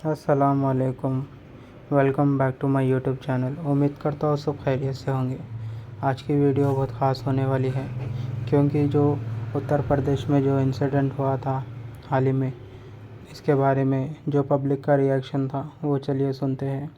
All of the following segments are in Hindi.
अस्सलाम वालेकुम। Welcome back to my YouTube channel. उम्मीद करता हूँ सब खैरियत से होंगे। आज की वीडियो बहुत ख़ास होने वाली है क्योंकि जो उत्तर प्रदेश में जो इंसिडेंट हुआ था हाल ही में, इसके बारे में जो पब्लिक का रिएक्शन था वो चलिए सुनते हैं।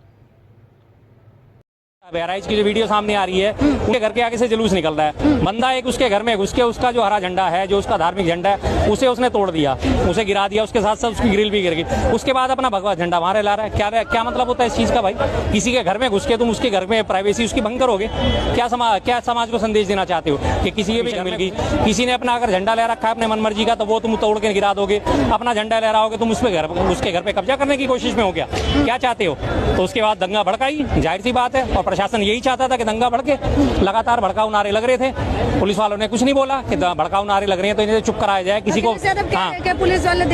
बहराइच की जो वीडियो सामने आ रही है, उनके घर के आगे से जुलूस निकल रहा है। बंदा एक उसके घर में घुस के उसका जो हरा झंडा है, जो उसका धार्मिक झंडा है, उसे उसने तोड़ दिया, उसे गिरा दिया, उसके साथ साथ उसकी ग्रिल भी गिर गई। उसके बाद अपना भगवा झंडा वहां ला रहा है। क्या मतलब होता है इस चीज का भाई? किसी के घर में घुस के तुम उसके घर में प्राइवेसी उसकी भंग करोगे? क्या समाज को संदेश देना चाहते हो कि किसी के भी घर मिल गई, किसी ने अपना अगर झंडा ले रखा है अपने मनमर्जी का, तो वो तुम तोड़ के गिरा दोगे? अपना झंडा लहराओगे तुम उसके घर पे कब्जा करने की कोशिश में हो गया? क्या चाहते हो? तो उसके बाद दंगा भड़काई, जाहिर सी बात है। और प्रशासन यही चाहता था कि दंगा भड़के। लगातार भड़काऊ नारे लग रहे थे, पुलिस वालों ने कुछ नहीं बोला कि भड़काऊ नारे लग रहे हैं तो इन्हें चुप कराया जाए। किसी को हाँ, पुलिस वाले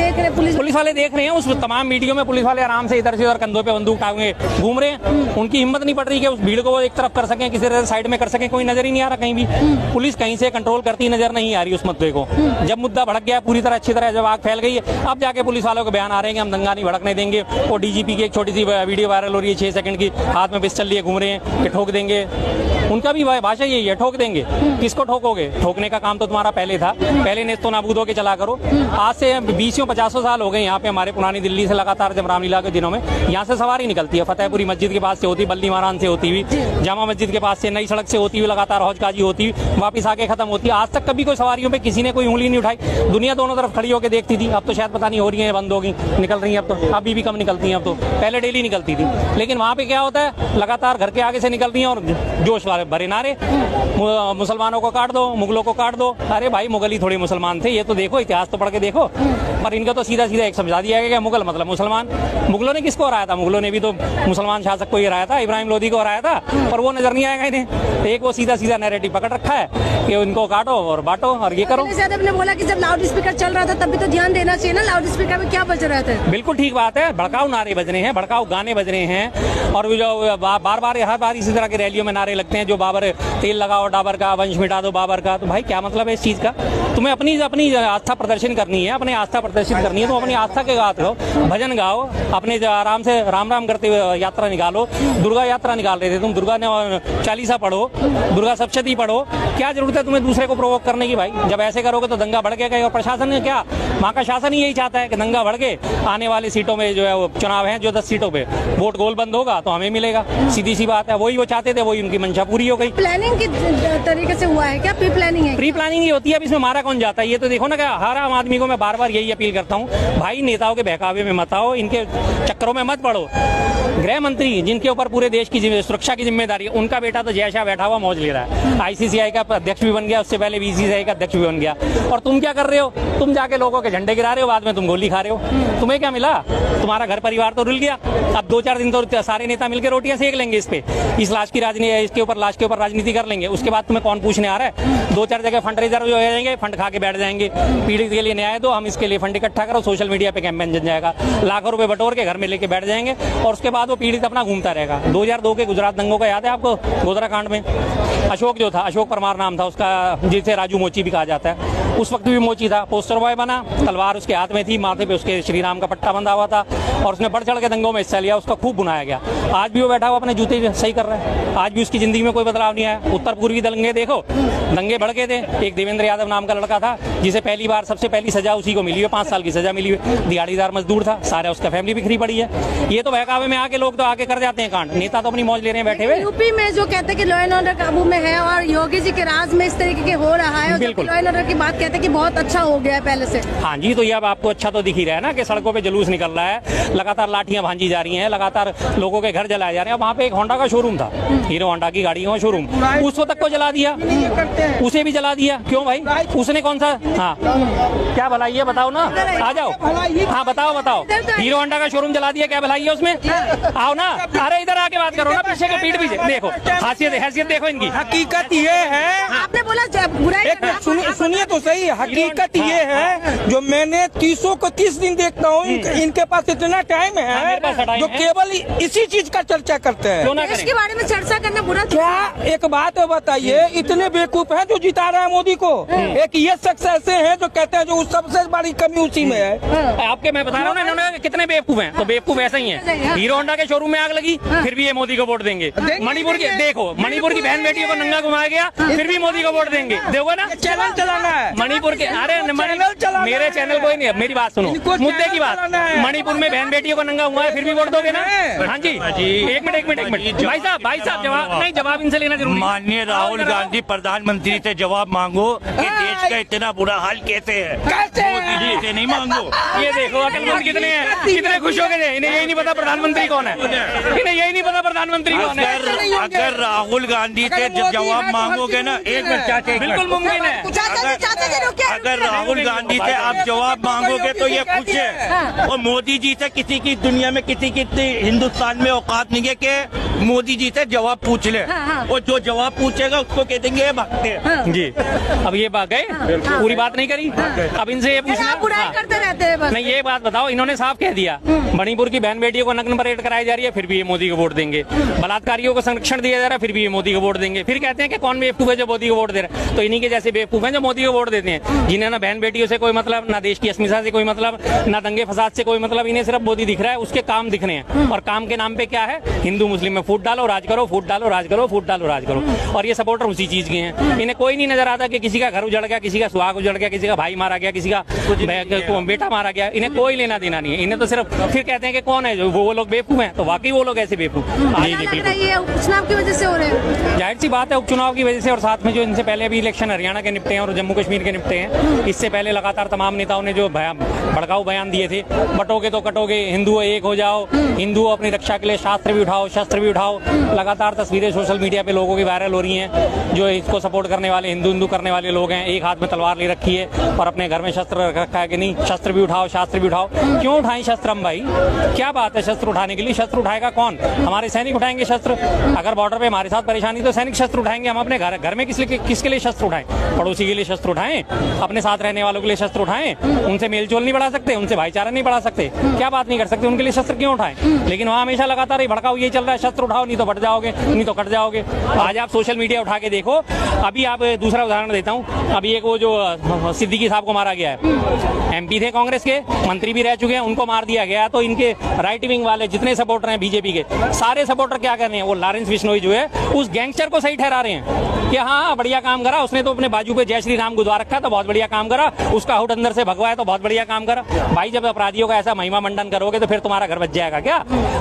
देख रहे हैं। उस तमाम वीडियो में पुलिस वाले आराम से इधर से उधर कंधों पे बंदूक टांगे घूम रहे हैं। उनकी हिम्मत नहीं पड़ रही कि उस भीड़ को वो एक तरफ कर सकें, किसी तरह साइड में कर सकें। कोई नजर ही नहीं आ रहा कहीं भी। पुलिस कहीं से कंट्रोल करती नजर नहीं आ रही उस मुद्दे को। जब मुद्दा भड़क गया पूरी तरह अच्छी तरह, जब आग फैल गई है, अब जाके पुलिस वालों के बयान आ रहे हैं कि हम दंगा नहीं भड़कने देंगे। और डीजीपी की एक छोटी सी वीडियो वायरल हो रही है 6 सेकंड की, हाथ में पिस्टल लिए घूम रहे हैं कि ठोक देंगे। उनका भी भाषा यही है, ठोक देंगे। किसको ठोकोगे? ठोकने का काम तो तुम्हारा पहले था, पहले नेस्तो नाबूद होके चला करो। आज से 20-50 साल हो गए यहाँ पे। हमारे पुरानी दिल्ली से लगातार जब रामलीला के दिनों में यहाँ से सवारी निकलती है, फतेहपुरी मस्जिद के पास से होती, बल्ली महारान से होती हुई, जामा मस्जिद के पास से, नई सड़क से होती हुई, लगातार हौजकाजी होती हुई वापिस आके खत्म होती है। आज तक कभी कोई सवारियों पे किसी ने कोई उंगली नहीं उठाई। दुनिया दोनों तरफ खड़ी होकर देखती थी। अब तो शायद पता नहीं हो रही है, बंद होगी, निकल रही है अब तो। अभी भी कम निकलती है अब तो, पहले डेली निकलती थी। लेकिन वहाँ पे क्या होता है, लगातार घर के आगे से निकलती है और जोश वाले भरे नारे, मुसलमानों को काट दो, मुगलों को काट दो। अरे भाई, मुगल ही थोड़े मुसलमान थे, ये तो देखो, इतिहास तो पढ़ के देखो। पर इनका तो सीधा सीधा एक समझा दिया गया, मुगल मतलब मुसलमान। मुगलों ने किसको हराया था? मुगलों ने भी तो मुसलमान शासक को ही हराया था, इब्राहिम लोदी को हराया था, पर वो नजर नहीं आएगा इन्हें। एक वो सीधा सीधा नैरेटिव पकड़ रखा है कि उनको काटो और बांटो और ये करो। ने बोला कि जब लाउड स्पीकर चल रहा था तब भी तो ध्यान देना चाहिए ना, लाउड स्पीकर में क्या बज रहा था? बिल्कुल ठीक बात है, भड़काऊ नारे बज रहे हैं, भड़काऊ गाने बज रहे हैं। और जो बार बार हर बार इसी तरह की रैलियों में नारे लगते हैं, जो बाबर तेल लगाओ डाबर का, वंश मिटा दो बाबर का। तो भाई क्या मतलब है इस चीज का? तुम्हें अपनी आस्था प्रदर्शन करनी है, अपनी आस्था प्रदर्शित करनी है, तो अपनी आस्था के गात गाओ, भजन गाओ, अपने आराम से राम राम करते हुए यात्रा निकालो। दुर्गा यात्रा निकाल रहे थे तुम, दुर्गा ने चालीसा पढ़ो, दुर्गा सप्तशती पढ़ो। क्या जरूरत है तुम्हें दूसरे को प्रोवोक करने की भाई? जब ऐसे करोगे तो दंगा भड़केगा। और प्रशासन ने क्या, वहाँ का शासन ही यही चाहता है कि दंगा भड़के, आने वाली सीटों में जो है वो चुनाव है, जो 10 सीटों पे वोट गोल बंद होगा तो हमें मिलेगा। सीधी सी बात है, वही वो चाहते थे, वही उनकी मंशा पूरी हो गई। प्लानिंग की तरीके से हुआ है क्या? प्री प्लानिंग है? प्री प्लानिंग ही होती है। अब इसमें मारा कौन जाता है ये तो देखो ना। क्या हर आम आदमी को मैं बार बार यही अपील करता हूँ, भाई नेताओं के बहकावे में मत आओ, इनके चक्करों में मत पड़ो। गृह मंत्री जिनके ऊपर पूरे देश की सुरक्षा की जिम्मेदारी है, उनका बेटा तो जय शाह बैठा हुआ मौज ले रहा है, आईसीसीआई का अध्यक्ष भी बन गया, उससे पहले बीसीसीआई का अध्यक्ष भी बन गया। और तुम क्या कर रहे हो? तुम जाके लोगों के झंडे गिरा रहे हो, बाद में तुम गोली खा रहे हो। तुम्हें क्या मिला? तुम्हारा घर परिवार तो रुल गया। अब 2-4 दिन तो सारे नेता मिलकर रोटियां सेक लेंगे इस पे, इस लाश की राजनीति, इसके ऊपर लाश के ऊपर राजनीति कर लेंगे। उसके बाद तुम्हें कौन पूछने आ रहा है? 2-4 जगह फंड रेजर हो जाएंगे, फंड खा के बैठ जाएंगे। पीड़ित के लिए न्याय दो, हम इसके लिए फंड इकट्ठा करो, सोशल मीडिया पे कैंपेन जम जाएगा, लाखों रुपए बटोर के घर में लेके बैठ जाएंगे। और उसके बाद वो पीड़ित अपना घूमता रहेगा। 2002 के गुजरात दंगों का याद है आपको? गोधरा कांड में अशोक जो था, अशोक परमार नाम था उसका, जिसे राजू मोची भी कहा जाता है, उस वक्त भी मोची था, पोस्टर बॉय बना, तलवार उसके हाथ में थी, माथे पे उसके श्री राम का पट्टा बंधा हुआ था, और उसने बढ़ चढ़ के दंगों में हिस्सा लिया, उसका खूब बुनाया गया। आज भी वो बैठा हुआ अपने जूते सही कर रहा है, आज भी उसकी जिंदगी में कोई बदलाव नहीं आया। उत्तर पूर्वी दंगे देखो, दंगे भड़के थे। एक देवेंद्र यादव नाम का लड़का था, जिसे पहली बार सबसे पहली सजा उसी को मिली है, 5 साल की सजा मिली है। दिहाड़ीदार मजदूर था, सारा उसका फैमिली बिखरी पड़ी है। ये तो बहकावे में आके लोग तो आके कर जाते हैं कांड, नेता तो अपनी मौज ले रहे हैं बैठे हुए। यूपी में जो कहते हैं कि लॉ एंड ऑर्डर काबू में है और योगी जी के राज में इस तरीके के हो रहा है, और लॉ एंड ऑर्डर की बात कहते हैं कि बहुत अच्छा हो गया है पहले से। हाँ जी, तो ये अब आपको अच्छा तो दिख ही रहा है ना कि सड़कों पे जुलूस निकल रहा है, लगातार लाठियां भांजी जा रही हैं, लगातार लोगों के घर जलाए जा रहे हैं। वहाँ पे एक होंडा का शोरूम था, हीरो होंडा की गाड़ियों का शोरूम, उसको तक को जला दिया, उसे भी जला दिया। क्यों भाई? उसने कौन सा, हाँ क्या भलाई है बताओ ना, आ जाओ, हाँ बताओ। हीरो होंडा का शोरूम जला दिया, क्या भलाई है उसमें? आओ ना, अरे इधर आके बात करो ना, पीछे के पीठ पीछे देखो, हैसियत देखो इनकी। हकीकत ये है, आपने बोला बुराई एक मिनट सुनिए तो सही। हकीकत ये है, जो मैंने 30 दिन देखता हूँ, इनके पास इतना टाइम है जो केवल इसी चीज का चर्चा करते हैं। देश के बारे में चर्चा करना बुरा क्या एक बात बताइए, इतने बेवकूफ हैं जो जिता रहे हैं मोदी को। एक ये शख्स ऐसे हैं जो कहते हैं जो सबसे बड़ी कमी उसी में है। आपके मैं बता रहा हूँ ना, इन्होंने कितने बेवकूफ हैं, तो बेवकूफ ऐसे ही है। हीरो होंडा के शोरूम में आग लगी, फिर भी ये मोदी को वोट देंगे। मणिपुर की देखो, मणिपुर की बहन बेटियों को नंगा घुमाया गया, फिर भी मोदी को वोट देंगे। देखो ना, चैनल चलाना है मणिपुर के, अरे मेरे चैनल कोई नहीं है, मेरी बात सुनो, मुद्दे की बात। मणिपुर में बहन बेटियों को नंगा हुआ है, फिर भी वोट दोगे ना? हाँ जी, एक मिनट भाई साहब जवाब इनसे लेना जरूरी। माननीय राहुल गांधी प्रधानमंत्री से जवाब मांगो कि देश का इतना बुरा हाल कैसे है। मोदी जी से नहीं मांगो। ये देखो अकलमंद कितने हैं, कितने खुश हो गए। इन्हें यही नहीं पता प्रधानमंत्री कौन है, इन्हें यही नहीं पता प्रधानमंत्री कौन है। अगर राहुल गांधी से जवाब मांगोगे ना, एक मिनट चाचा, बिल्कुल मुमकिन है। अगर राहुल गांधी से आप जवाब मांगोगे तो ये खुश है, और मोदी जी से किसी की दुनिया में किसी की हिंदुस्तान में औकात नहीं है कि मोदी जी से जवाब पूछ ले। और जो जवाब पूछेगा उसको कह देंगे ये भगते हैं। जी, अब ये बात गए, पूरी बात नहीं करी। अब इनसे ये पूछना, बुराई करते रहते हैं बस। नहीं ये बात बताओ, इन्होंने साफ कह दिया मणिपुर की बहन बेटियों को नग्न परेड कराई जा रही है, फिर भी ये मोदी को वोट देंगे। बलात्कारियों को संरक्षण दिया जा रहा है, फिर भी ये मोदी को वोट देंगे। फिर कहते हैं कि कौन बेवकूफ है जो मोदी को वोट दे रहा है, तो इन्हीं के जैसे बेवकूफ हैं जो मोदी को वोट देते हैं, जिन्हें ना बहन बेटियों से कोई मतलब, ना देश की अस्मिता से कोई मतलब, ना दंगे फसाद से कोई मतलब। इन्हें सिर्फ मोदी दिख रहा है, उसके काम दिख रहे हैं, और काम के नाम पे क्या है, हिंदू मुस्लिम में फूट डालो राज करो, फूट डालो राज करो, फूट डालो राज करो। और ये सपोर्टर उसी चीज के हैं। इन्हें कोई नहीं नजर आता कि किसी का घर उजड़ गया, किसी का सुहाग उजड़ गया, किसी का भाई मारा गया, किसी का बेटा मारा गया। इन्हें कोई लेना देना नहीं है। इन्हें तो सिर्फ फिर कहते हैं कि कौन है जो वो लोग बेवकूफ हैं, तो वाकई वो लोग ऐसे बेवकूफ। जी जी बिल्कुल, ये उपचुनाव की वजह से हो रहे हैं। जाहिर सी बात है उपचुनाव की वजह से, और साथ में जो इनसे पहले अभी इलेक्शन हरियाणा के निपटे हैं और जम्मू कश्मीर के निपटे हैं, इससे पहले लगातार तमाम नेताओं ने जो भड़काऊ बयान दिए थे, बटोगे तो कटोगे, हिंदुओं एक हो जाओ, हिंदुओं अपनी रक्षा के लिए शास्त्र भी उठाओ, शस्त्र भी उठाओ। लगातार तस्वीरें सोशल मीडिया पे लोगों की वायरल हो रही हैं, जो इसको सपोर्ट करने वाले हिंदू करने वाले लोग हैं, एक हाथ में तलवार ले रखी है और अपने घर में शस्त्र रख रखा है कि नहीं, शस्त्र भी उठाओ, शास्त्र भी उठाओ। क्यों उठाएं शस्त्र हम भाई, क्या बात है शस्त्र उठाने के लिए? शस्त्र उठाएगा कौन? हमारे सैनिक उठाएंगे शस्त्र। अगर बॉर्डर पे हमारे साथ परेशानी तो सैनिक शस्त्र उठाएंगे। हम अपने घर में किसके लिए शस्त्र उठाएं? पड़ोसी के लिए शस्त्र उठाएं, अपने साथ रहने वालों के लिए शस्त्र उठाएं। उनसे मेलजोल नहीं बढ़ा सकते, उनसे भाईचारा नहीं बढ़ा सकते, क्या बात नहीं कर सकते? उनके लिए शस्त्र क्यों उठाएं? लेकिन वहाँ हमेशा लगातार भड़काऊ ये चल रहा है, शस्त्र उठाओ नहीं तो बढ़ जाओगे, नहीं तो कट जाओगे। आज आप सोशल मीडिया उठा के देखो। अभी आप दूसरा उदाहरण देता हूँ, अभी एक वो जो सिद्दीकी साहब को मारा गया है, एमपी थे कांग्रेस के, मंत्री भी रह चुके हैं, उनको मार दिया गया। तो इनके राइट विंग वाले जितने सपोर्टर हैं बीजेपी के, सारे सपोर्टर क्या कर रहे हैं, वो लॉरेंस बिश्नोई जो है उस गैंगस्टर को सही ठहरा रहे हैं कि हाँ बढ़िया काम करा उसने, तो अपने बाजू पे जय श्री राम गुदवा रखा है तो बहुत बढ़िया काम करा, उसका हुड अंदर से भगवा है तो बहुत बढ़िया काम करा। भाई जब अपराधियों का ऐसा महिमा मंडन करोगे तो फिर तुम्हारा घर बच जाएगा क्या?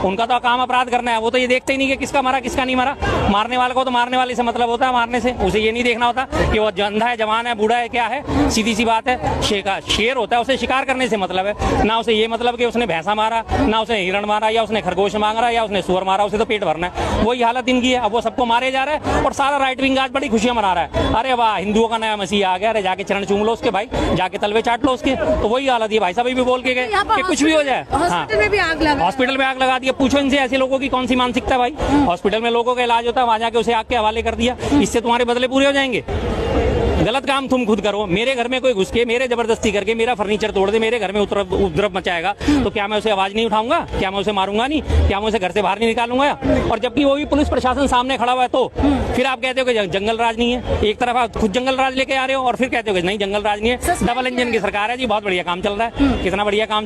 उनका तो काम अपराध करना है, वो तो ये देखते ही नहीं कि किसका मारा किसका नहीं मारा। मारने वाले को तो मारने वाले से मतलब होता है, मारने से उसे ये नहीं देखना होता कि वो अंधा है, जवान है, बूढ़ा है, क्या है। सीधी सी बात है, शेर होता है, उसे शिकार करने से मतलब है ना, उसे ये मतलब कि उसने भैंसा मारा, ना उसने हिरण मारा, या उसने खरगोश मांगा, या उसने सुअर मारा, उसे तो पेट भरना है। वही हालत इनकी है। अब वो सबको मारे जा रहा है और सारा राइट विंग आज बड़ी खुशियां मना रहा है। अरे वाह हिंदुओं का नया मसीह आ गया, अरे जाके चरण चूम लो उसके भाई, जाके तलवे चाट लो उसके। तो वही हालत है। भाई साहब भी बोल के गए कि कुछ भी हो जाए। हॉस्पिटल में भी आग लगा, हॉस्पिटल में आग लगा दिया। पूछो इनसे ऐसे लोगों की कौन सी मानसिकता है भाई? हॉस्पिटल में लोगों का इलाज होता है, वहां जाके उसे आग के हवाले कर दिया। इससे तुम्हारे बदले पूरे हो जाएंगे? गलत काम तुम खुद करो। मेरे घर में कोई घुस के मेरे जबरदस्ती करके मेरा फर्नीचर तोड़ दे, मेरे घर में उपद्रव मचाएगा, तो क्या मैं उसे आवाज नहीं उठाऊंगा? क्या मैं उसे मारूंगा नहीं? क्या मैं उसे घर से बाहर नहीं निकालूंगा? और जबकि वो भी पुलिस प्रशासन सामने खड़ा हुआ है, तो फिर आप कहते हो कि जंगल राज नहीं है। एक तरफ आप खुद जंगल राज लेके आ रहे हो और फिर कहते हो कि नहीं जंगल राज नहीं है। डबल इंजन की सरकार है जी, बहुत बढ़िया काम चल रहा है। कितना बढ़िया काम